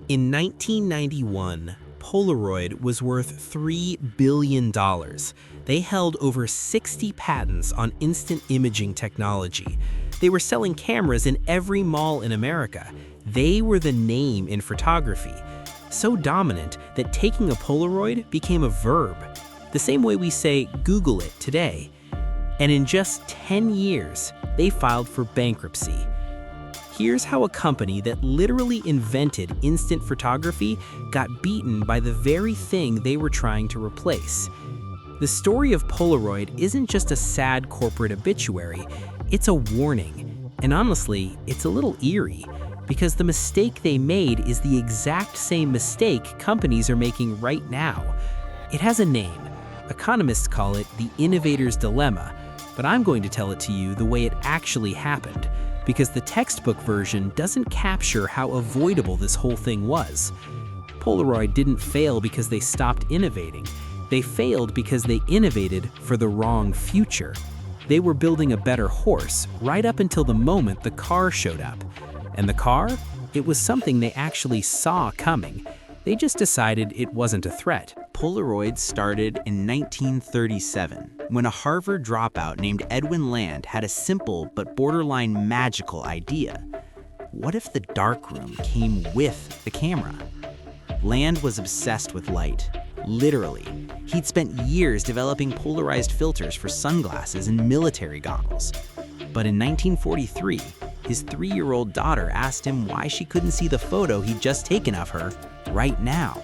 In 1991, Polaroid was worth $3 billion. They held over 60 patents on instant imaging technology. They were selling cameras in every mall in America. They were the name in photography, so dominant that taking a Polaroid became a verb, the same way we say Google it today. And in just 10 years, they filed for bankruptcy. Here's how a company that literally invented instant photography got beaten by the very thing they were trying to replace. The story of Polaroid isn't just a sad corporate obituary, it's a warning. And honestly, it's a little eerie, because the mistake they made is the exact same mistake companies are making right now. It has a name. Economists call it the innovator's dilemma, but I'm going to tell it to you the way it actually happened, because the textbook version doesn't capture how avoidable this whole thing was. Polaroid didn't fail because they stopped innovating. They failed because they innovated for the wrong future. They were building a better horse right up until the moment the car showed up. And the car? It was something they actually saw coming. They just decided it wasn't a threat. Polaroid started in 1937, when a Harvard dropout named Edwin Land had a simple but borderline magical idea. What if the darkroom came with the camera? Land was obsessed with light, literally. He'd spent years developing polarized filters for sunglasses and military goggles. But in 1943, his 3-year-old daughter asked him why she couldn't see the photo he'd just taken of her right now.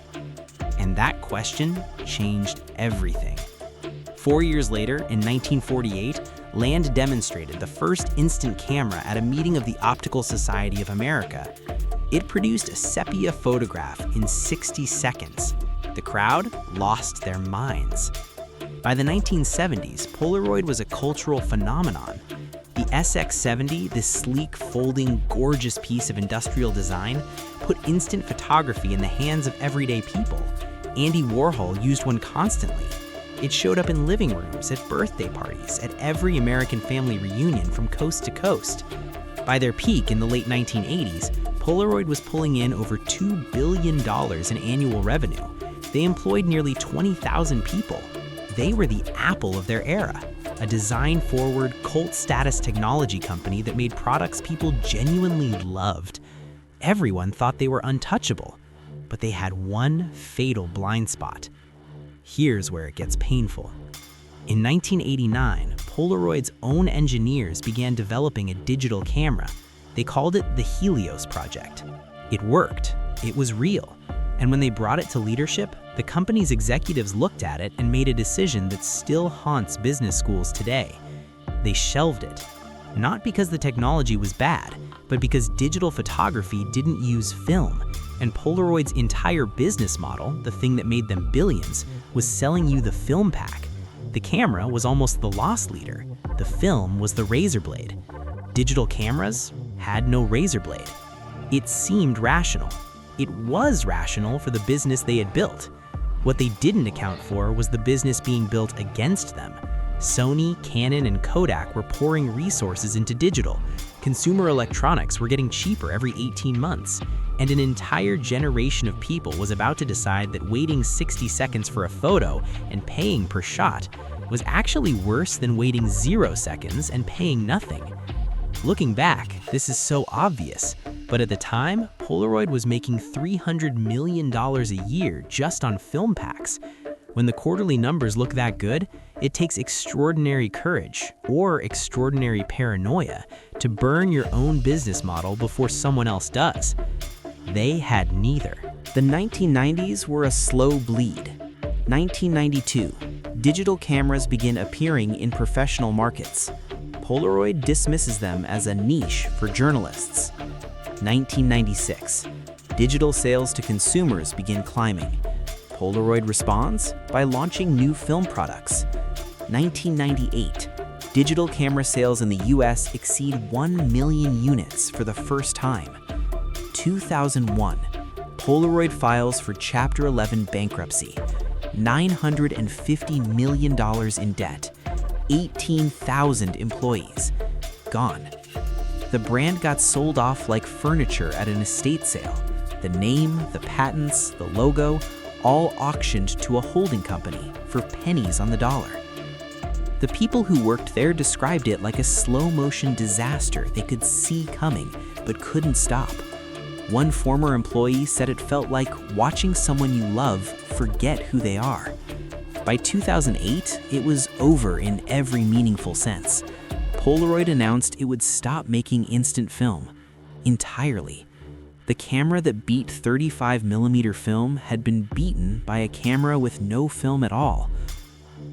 And that question changed everything. 4 years later, in 1948, Land demonstrated the first instant camera at a meeting of the Optical Society of America. It produced a sepia photograph in 60 seconds. The crowd lost their minds. By the 1970s, Polaroid was a cultural phenomenon. The SX70, this sleek, folding, gorgeous piece of industrial design, put instant photography in the hands of everyday people. Andy Warhol used one constantly. It showed up in living rooms, at birthday parties, at every American family reunion from coast to coast. By their peak in the late 1980s, Polaroid was pulling in over $2 billion in annual revenue. They employed nearly 20,000 people. They were the Apple of their era, a design-forward, cult-status technology company that made products people genuinely loved. Everyone thought they were untouchable, but they had one fatal blind spot. Here's where it gets painful. In 1989, Polaroid's own engineers began developing a digital camera. They called it the Helios project. It worked. It was real. And when they brought it to leadership, the company's executives looked at it and made a decision that still haunts business schools today. They shelved it. Not because the technology was bad, but because digital photography didn't use film, and Polaroid's entire business model, the thing that made them billions, was selling you the film pack. The camera was almost the loss leader. The film was the razor blade. Digital cameras had no razor blade. It seemed rational. It was rational for the business they had built. What they didn't account for was the business being built against them. Sony, Canon, and Kodak were pouring resources into digital. Consumer electronics were getting cheaper every 18 months. And an entire generation of people was about to decide that waiting 60 seconds for a photo and paying per shot was actually worse than waiting 0 seconds and paying nothing. Looking back, this is so obvious, but at the time, Polaroid was making $300 million a year just on film packs. When the quarterly numbers look that good, it takes extraordinary courage or extraordinary paranoia to burn your own business model before someone else does. They had neither. The 1990s were a slow bleed. 1992, digital cameras begin appearing in professional markets. Polaroid dismisses them as a niche for journalists. 1996, digital sales to consumers begin climbing. Polaroid responds by launching new film products. 1998, digital camera sales in the US exceed 1 million units for the first time. 2001, Polaroid files for Chapter 11 bankruptcy. $950 million in debt. 18,000 employees. Gone. The brand got sold off like furniture at an estate sale. The name, the patents, the logo, all auctioned to a holding company for pennies on the dollar. The people who worked there described it like a slow-motion disaster they could see coming but couldn't stop. One former employee said it felt like watching someone you love forget who they are. By 2008, it was over in every meaningful sense. Polaroid announced it would stop making instant film entirely. The camera that beat 35mm film had been beaten by a camera with no film at all.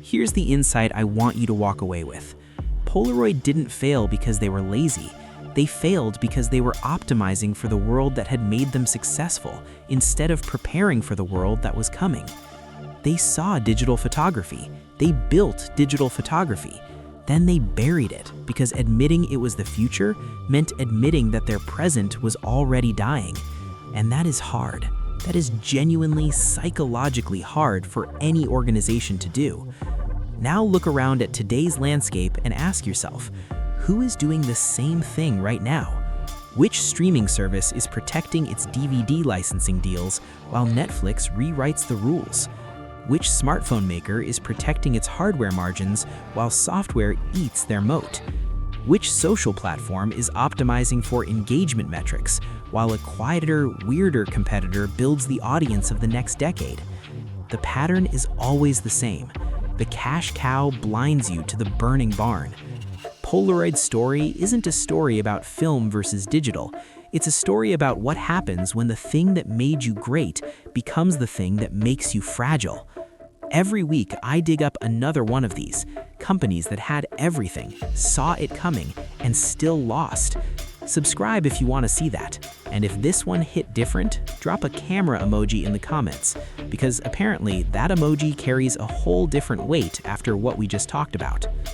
Here's the insight I want you to walk away with. Polaroid didn't fail because they were lazy. They failed because they were optimizing for the world that had made them successful instead of preparing for the world that was coming. They saw digital photography. They built digital photography. Then they buried it because admitting it was the future meant admitting that their present was already dying. And that is hard. That is genuinely psychologically hard for any organization to do. Now look around at today's landscape and ask yourself, who is doing the same thing right now? Which streaming service is protecting its DVD licensing deals while Netflix rewrites the rules? Which smartphone maker is protecting its hardware margins while software eats their moat? Which social platform is optimizing for engagement metrics while a quieter, weirder competitor builds the audience of the next decade? The pattern is always the same. The cash cow blinds you to the burning barn. Polaroid's story isn't a story about film versus digital. It's a story about what happens when the thing that made you great becomes the thing that makes you fragile. Every week, I dig up another one of these. Companies that had everything, saw it coming, and still lost. Subscribe if you want to see that. And if this one hit different, drop a camera emoji in the comments, because apparently that emoji carries a whole different weight after what we just talked about.